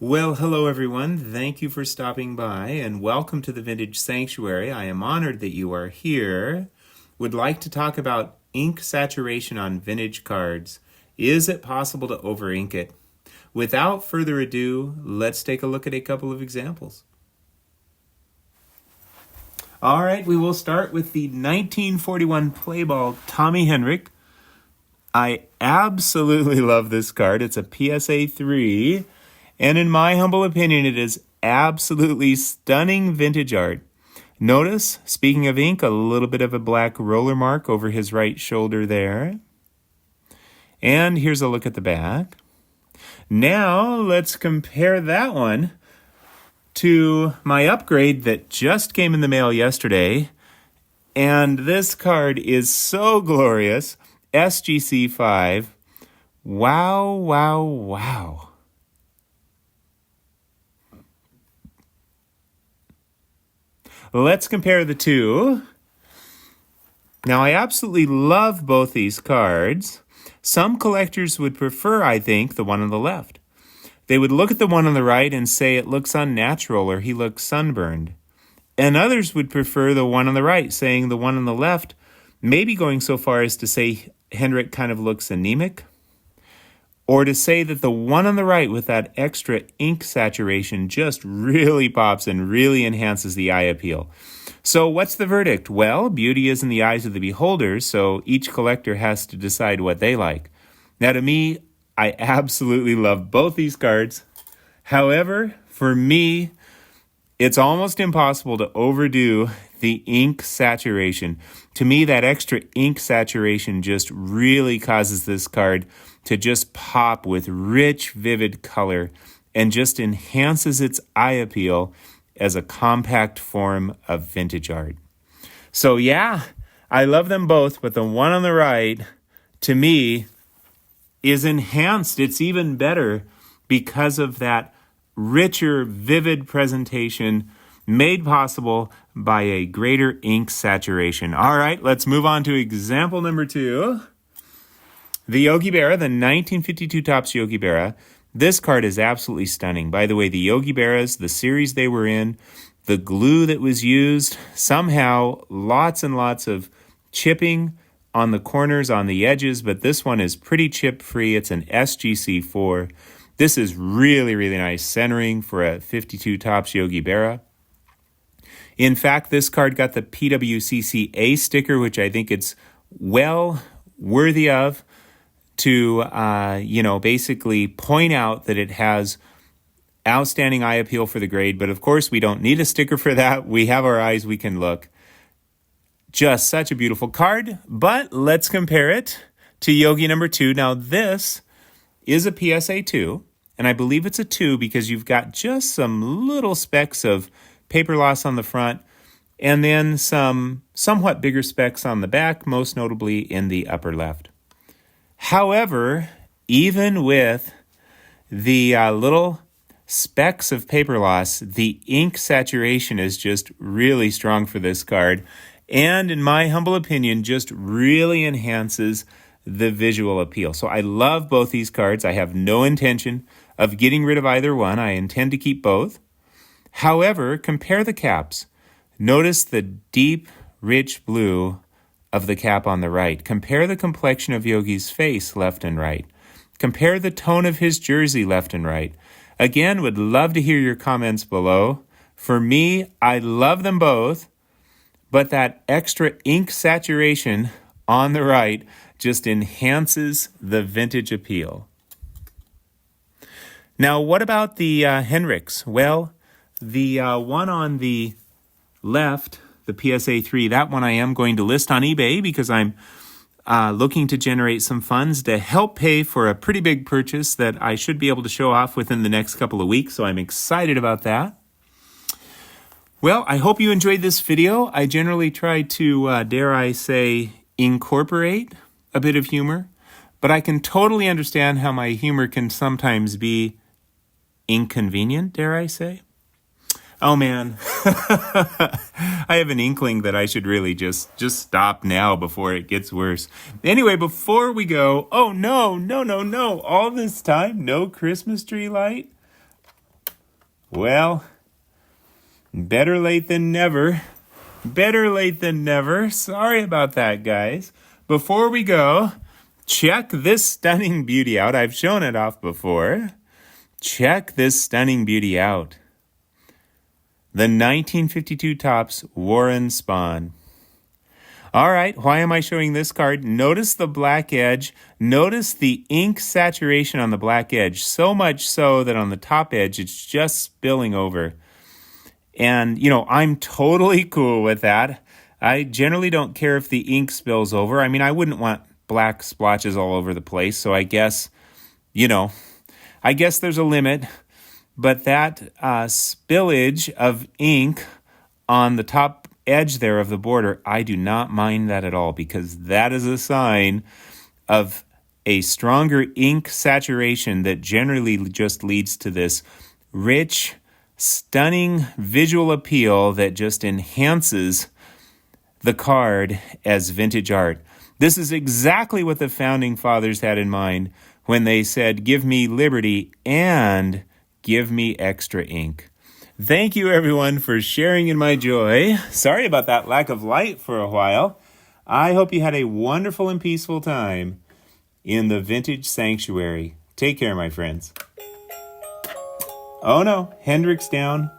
Well, hello everyone. Thank you for stopping by and welcome to the Vintage Sanctuary. I am honored that you are here. Would like to talk about ink saturation on vintage cards. Is it possible to over ink it? Without further ado, let's take a look at a couple of examples. All right, we will start with the 1941 Playball Tommy Henrik. I absolutely love this card. It's a PSA 3. And in my humble opinion, it is absolutely stunning vintage art. Notice, speaking of ink, a little bit of a black roller mark over his right shoulder there. And here's a look at the back. Now, let's compare that one to my upgrade that just came in the mail yesterday. And this card is so glorious. SGC 5. Wow, wow, wow. Let's compare the two. Now, I absolutely love both these cards. Some collectors would prefer, I think, the one on the left. They would look at the one on the right and say it looks unnatural or he looks sunburned. And others would prefer the one on the right, saying the one on the left, maybe going so far as to say Henrik kind of looks anemic, or to say that the one on the right with that extra ink saturation just really pops and really enhances the eye appeal. So what's the verdict? Well, beauty is in the eyes of the beholder, so each collector has to decide what they like. Now to me, I absolutely love both these cards. However, for me, it's almost impossible to overdo the ink saturation. To me, that extra ink saturation just really causes this card to just pop with rich, vivid color and just enhances its eye appeal as a compact form of vintage art. So yeah, I love them both, but the one on the right, to me, is enhanced. It's even better because of that richer, vivid presentation made possible by a greater ink saturation. All right, let's move on to example number 2. The Yogi Berra, the 1952 Topps Yogi Berra. This card is absolutely stunning. By the way, the Yogi Berras, the series they were in, the glue that was used, somehow lots and lots of chipping on the corners, on the edges, but this one is pretty chip-free. It's an SGC 4. This is really, really nice centering for a 52 Topps Yogi Berra. In fact, this card got the PWCC A sticker, which I think it's well worthy of, to, basically point out that it has outstanding eye appeal for the grade. But of course, we don't need a sticker for that. We have our eyes, we can look. Just such a beautiful card. But let's compare it to Yogi number 2. Now, this is a PSA 2, and I believe it's a 2 because you've got just some little specks of paper loss on the front, and then some somewhat bigger specks on the back, most notably in the upper left. However, even with the little specks of paper loss, the ink saturation is just really strong for this card, and in my humble opinion, just really enhances the visual appeal. So I love both these cards. I have no intention of getting rid of either one. I intend to keep both. However, compare the caps. Notice the deep, rich blue of the cap on the right. Compare the complexion of Yogi's face left and right. Compare the tone of his jersey left and right. Again, would love to hear your comments below. For me, I love them both, but that extra ink saturation on the right just enhances the vintage appeal. Now, what about the Henriks? Well, the one on the left, the PSA 3, that one I am going to list on eBay because I'm looking to generate some funds to help pay for a pretty big purchase that I should be able to show off within the next couple of weeks, so I'm excited about that. Well, I hope you enjoyed this video. I generally try to, dare I say, incorporate a bit of humor, but I can totally understand how my humor can sometimes be inconvenient, dare I say. Oh man, I have an inkling that I should really just stop now before it gets worse. Anyway, before we go, oh no, all this time, no Christmas tree light? Well, better late than never. Better late than never. Sorry about that, guys. Before we go, check this stunning beauty out. I've shown it off before. Check this stunning beauty out. The 1952 Topps Warren Spahn. All right, why am I showing this card? Notice the black edge. Notice the ink saturation on the black edge, so much so that on the top edge, it's just spilling over. And, I'm totally cool with that. I generally don't care if the ink spills over. I mean, I wouldn't want black splotches all over the place, so I guess there's a limit. But that spillage of ink on the top edge there of the border, I do not mind that at all, because that is a sign of a stronger ink saturation that generally just leads to this rich, stunning visual appeal that just enhances the card as vintage art. This is exactly what the Founding Fathers had in mind when they said, give me liberty and give me extra ink. Thank you, everyone, for sharing in my joy. Sorry about that lack of light for a while. I hope you had a wonderful and peaceful time in the Vintage Sanctuary. Take care, my friends. Oh no, Hendrix down.